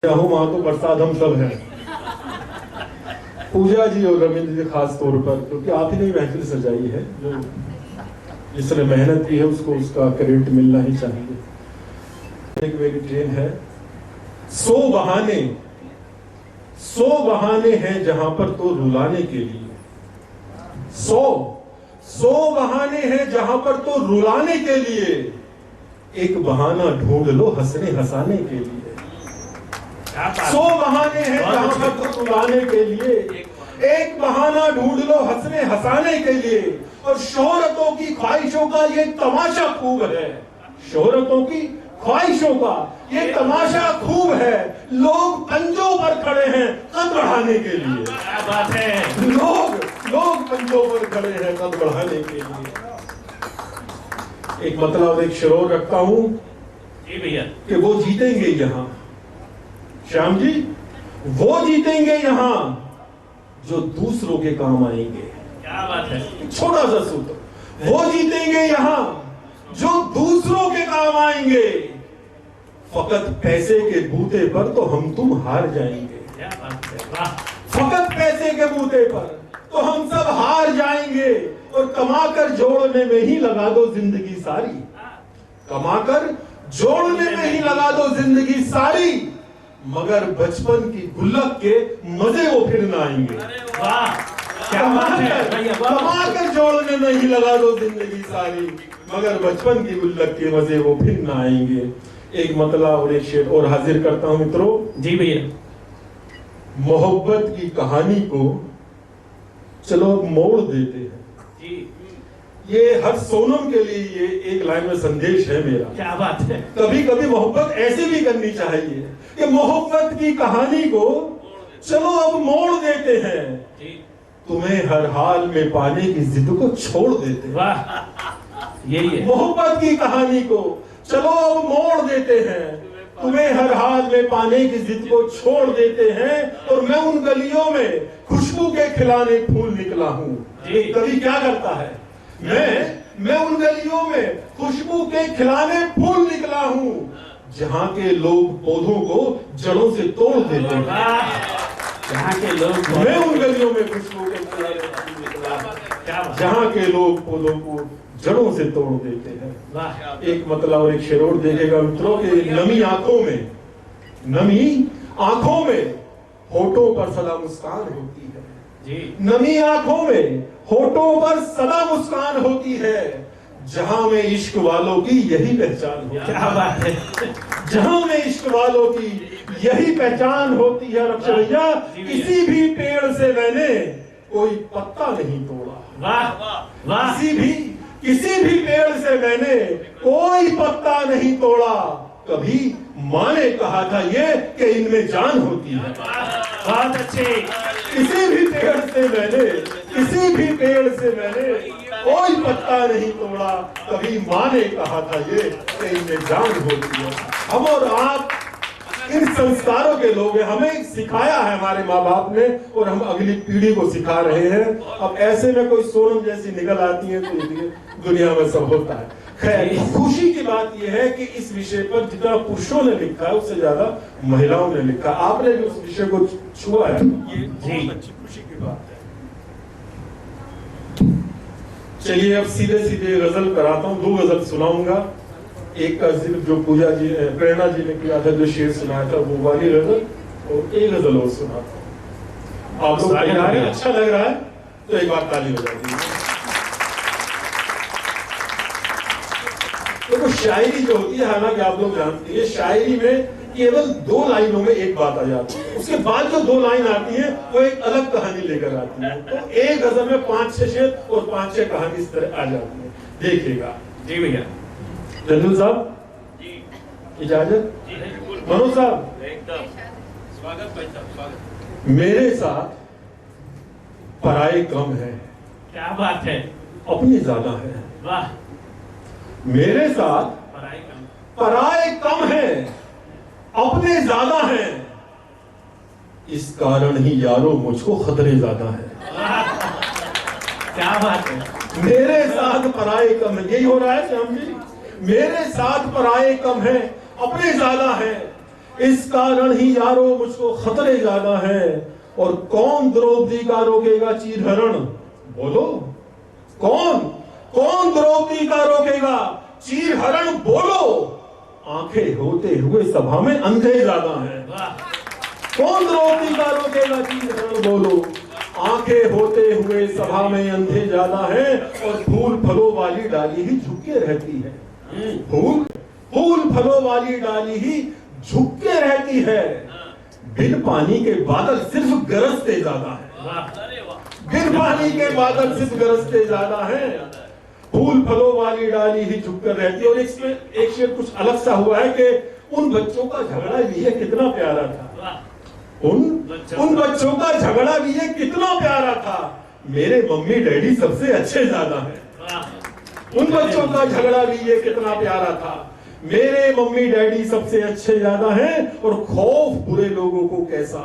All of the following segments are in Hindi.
चाहो वहां तो प्रसाद हम सब हैं। पूजा जी और रविंद्र जी खास तौर पर, क्योंकि आप ही ने महफिल सजाई है, जो जिसने मेहनत की है उसको उसका क्रेडिट मिलना ही चाहिए। एक मेरी ट्रेन है, 100 बहाने हैं जहां पर तो रुलाने के लिए, 100 बहाने हैं जहां पर तो रुलाने के लिए, एक बहाना ढूंढ लो हंसने हंसाने के लिए। 100 बहाने हैं जहां पर तो रुलाने के लिए, एक बहाना ढूंढ लो हंसने हंसाने के लिए। और शोहरतों की ख्वाहिशों का ये तमाशा खूब है, शोहरतों की ख्वाहिशों का ये तमाशा खूब है। लोग पंजों पर खड़े हैं कद बढ़ाने के लिए। क्या बात है, लोग पंजों पर खड़े हैं कद बढ़ाने के लिए। एक मतलब एक शरोर रखता हूं जी भैया कि वो जीतेंगे यहां, श्याम जी, वो जीतेंगे यहां जो दूसरों के काम आएंगे। क्या बात है, छोटा सा सूत्र, वो जीतेंगे यहां जो दूसरों के काम आएंगे। फकत पैसे के बूते पर तो हम तुम हार जाएंगे। क्या बात है, वाह। फकत पैसे के बूते पर तो हम सब हार जाएंगे। और कमाकर जोड़ने में ही लगा दो जिंदगी सारी, कमाकर जोड़ने में ही लगा दो जिंदगी सारी, मगर बचपन की गुल्लक के मजे वो फिर ना आएंगे। वाह, क्या बात है, कमाकर जोड़ने में ही लगा दो जिंदगी सारी, मगर बचपन की गुल्लक के मजे वो फिर ना आएंगे। एक मतलब और एक शेर और हाजिर करता हूं मित्रों जी भैया। मोहब्बत की कहानी को चलो अब मोड़ देते हैं जी। ये हर सोनम के लिए ये एक लाइन में संदेश है मेरा। क्या बात है, कभी कभी मोहब्बत ऐसी भी करनी चाहिए कि मोहब्बत की कहानी को चलो अब मोड़ देते हैं, तुम्हें हर हाल में पाने की जिद को छोड़ देते हैं। वाह, यही है मोहब्बत की कहानी को चलो अब मोड़ देते हैं, तुम्हें हर हाल में पाने की जिद को छोड़ देते हैं। और मैं उन गलियों में खुशबू के खिलाने फूल निकला हूँ। कभी क्या करता है, मैं उन गलियों में खुशबू के खिलाने फूल निकला हूँ जहाँ के लोग पौधों को जड़ों से तोड़ देते हैं। जहाँ के लोग, मैं उन गलियों में खुशबू के खिलाने फूल निकला जहाँ के लोग पौधों को जड़ों से तोड़ देते हैं। एक मतलब और एक शेर और देखेगा मित्रों कि नमी आंखों में होठों पर सदा मुस्कान होती है जी। नमी आंखों में होठों पर सदा मुस्कान होती है, जहां में इश्क वालों की यही पहचान होती है। क्या बात है, जहां में इश्क वालों की यही पहचान होती है। रक्षा भैया, किसी भी पेड़ से मैंने कोई पत्ता नहीं तोड़ा। वाह वाह, किसी भी पेड़ से मैंने कोई पत्ता नहीं तोड़ा। कभी माँ ने कहा था ये कि इनमें जान होती है। बहुत अच्छे। किसी भी पेड़ से मैंने कोई पत्ता नहीं तोड़ा, कभी माँ ने कहा था ये कि इनमें जान होती है। हम और आप इन संस्कारों के लोग हैं, हमें सिखाया है हमारे माँ बाप ने और हम अगली पीढ़ी को सिखा रहे हैं। अब ऐसे में कोई सोनम जैसी निकल आती है तो दुनिया में सब होता है। खैर, खुशी की बात यह है कि इस विषय पर जितना पुरुषों ने लिखा है उससे ज्यादा महिलाओं ने लिखा। आपने जो उस विषय को छुआ है ये बहुत अच्छी खुशी की बात है। चलिए अब सीधे गजल कराता हूँ, 2 गजल सुनाऊंगा। एक का जिक्र जो प्रेरणा जी ने किया था, जो शेर सुनाया था वो वाली गजल, और एक गजल और सुनाता हूँ। आप लोग तैयार हैं? अच्छा लग रहा है तो एक बार ताली बजा दीजिए। देखो शायरी जो होती है, हालांकि आप लोग जानते हैं, शायरी में केवल 2 लाइनों में एक बात आ जाती है, उसके बाद जो 2 लाइन आती है वो एक अलग कहानी लेकर आती है। तो एक गजल में 5-6 शेर और 5-6 कहानी इस तरह आ जाती है। देखिएगा जी भैया। जनरल साहब इजाजत, मनोज साहब एकदम स्वागत भाई साहब, स्वागत। मेरे साथ पराये कम है। क्या बात है, अपनी ज्यादा है। वाह, मेरे साथ पराये कम है, अपने ज्यादा है, इस कारण ही यारो मुझको खतरे ज्यादा है। क्या बात है, मेरे साथ पराये कम है, यही हो रहा है श्याम जी। मेरे साथ पराये कम है, अपने ज्यादा है, इस कारण ही यारो मुझको खतरे ज्यादा है। और कौन द्रौपदी का रोकेगा चीरहरण? बोलो, कौन कौन द्रौपदी का रोकेगा चीरहरण? बोलो, आंखें होते हुए सभा में अंधे ज्यादा हैं। कौन द्रौपदी का रोकेगा चीरहरण? बोलो, आंखें होते हुए सभा में अंधे ज्यादा हैं। और फूल फलों वाली डाली ही झुके रहती है। फूल फलों वाली डाली ही झुके रहती है। बिन पानी के बादल सिर्फ गरजते ज्यादा है। बिन पानी के बादल सिर्फ गरजते ज्यादा है। फूल फलों वाली डाली ही झुककर रहती है। और इसमें एक शेर कुछ अलग सा हुआ है कि उन बच्चों का झगड़ा भी है कितना प्यारा था। उन बच्चों का झगड़ा भी है कितना प्यारा था। मेरे मम्मी डैडी सबसे अच्छे ज्यादा है। उन बच्चों का झगड़ा भी ये कितना प्यारा था। मेरे मम्मी डैडी सबसे अच्छे ज्यादा हैं। और खौफ बुरे लोगों को कैसा,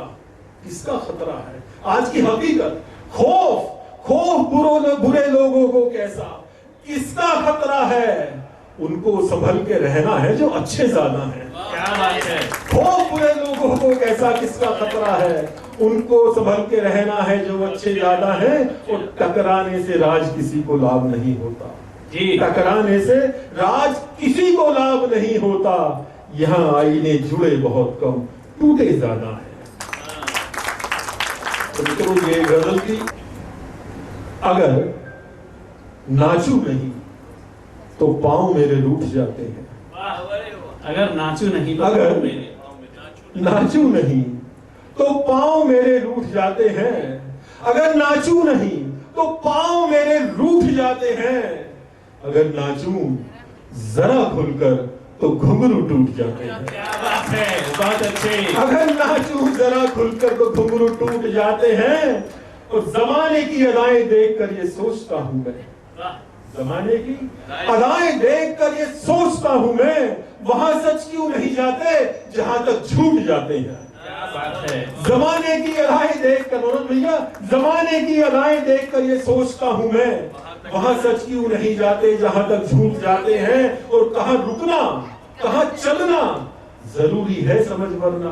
किसका खतरा है? आज की हकीकत, खौफ बुरे लोगों को कैसा, किसका खतरा है? उनको संभल के रहना है जो अच्छे ज्यादा हैं। क्या बात है। खौफ बुरे लोगों को कैसा, किसका खतरा है? उनको संभल के रहना है जो अच्छे ज्यादा हैं। और टकराने से राज किसी को लाभ नहीं होता। टकराने से राज किसी को लाभ नहीं होता। यहाँ आईने जुड़े बहुत कम, टूटे ज्यादा है। तो ये गजल थी। अगर नाचू नहीं तो पांव मेरे रूठ जाते हैं। अगर नाचू नहीं तो अगर नाचू नहीं तो पांव मेरे रूठ जाते हैं। अगर नाचू नहीं तो पांव मेरे रूठ जाते हैं। अगर नाचूं जरा खुलकर तो घुंघरू टूट जाते हैं। क्या बात है, बहुत अच्छे। अगर नाचूं जरा खुलकर तो घुंघरू टूट जाते हैं। और जमाने की अदाएं देखकर ये सोचता हूं मैं, जमाने की अदाएं देखकर ये सोचता हूं मैं, वहां सच क्यों नहीं जाते जहां तक झूठ जाते हैं। क्या बात है। जमाने की अदाएं देखकर, मनोज भैया, जमाने की अदाएं देखकर ये सोचता हूं मैं, वहां सच क्यों नहीं जाते जहां तक झूठ जाते हैं। और कहां रुकना कहां चलना जरूरी है समझ वरना।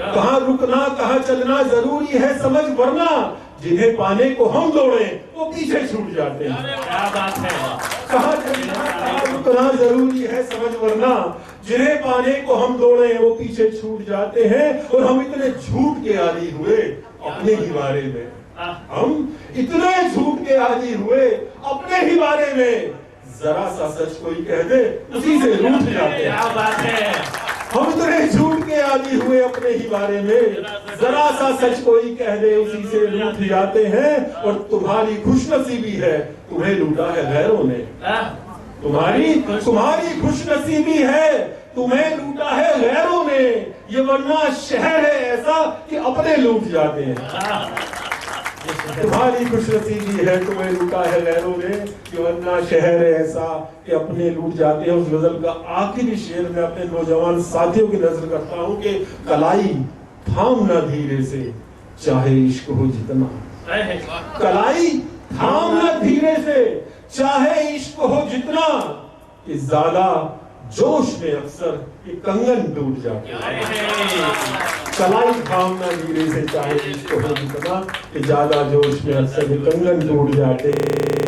कहां रुकना कहां चलना जरूरी है समझ वरना। जिन्हें पाने को हम दौड़े वो पीछे छूट जाते हैं। क्या बात है। कहां चलना कहां रुकना जरूरी है समझ वरना। जिन्हें पाने को हम दौड़े वो पीछे छूट जाते हैं। और हम इतने झूठ के आदी हुए अपने ही बारे में, हम इतने झूठ के आदी हुए अपने ही बारे में, जरा सा सच कोई कह दे उसी से रूठ जाते हैं। क्या बात है। हम इतने झूठ के आदी हुए अपने ही बारे में, जरा सा सच कोई कह दे उसी से रूठ जाते हैं। और तुम्हारी खुशनसीबी है तुम्हें लूटा है गैरों ने। तुम्हारी खुशनसीबी है तुम्हें लूटा है गैरों ने। ये वरना शहर है ऐसा कि अपने लूट जाते हैं। तुम्हारी खुशनसीबी है तुम्हें लूटा है गैरों ने। ये वरना शहर है ऐसा कि अपने लूट जाते हैं। उस गजल का आखिरी शेर में अपने नौजवान साथियों की नजर करता हूँ कि कलाई थामना धीरे से चाहे इश्क हो जितना। कलाई थामना धीरे से चाहे इश्क हो जितना। कि ज्यादा जोश में अक्सर ये कंगन टूट जाते हैं। कलाई थामना धीरे से चाहे इश्क हो जितना। कि ज्यादा जोश में अक्सर ये कंगन टूट जाते हैं।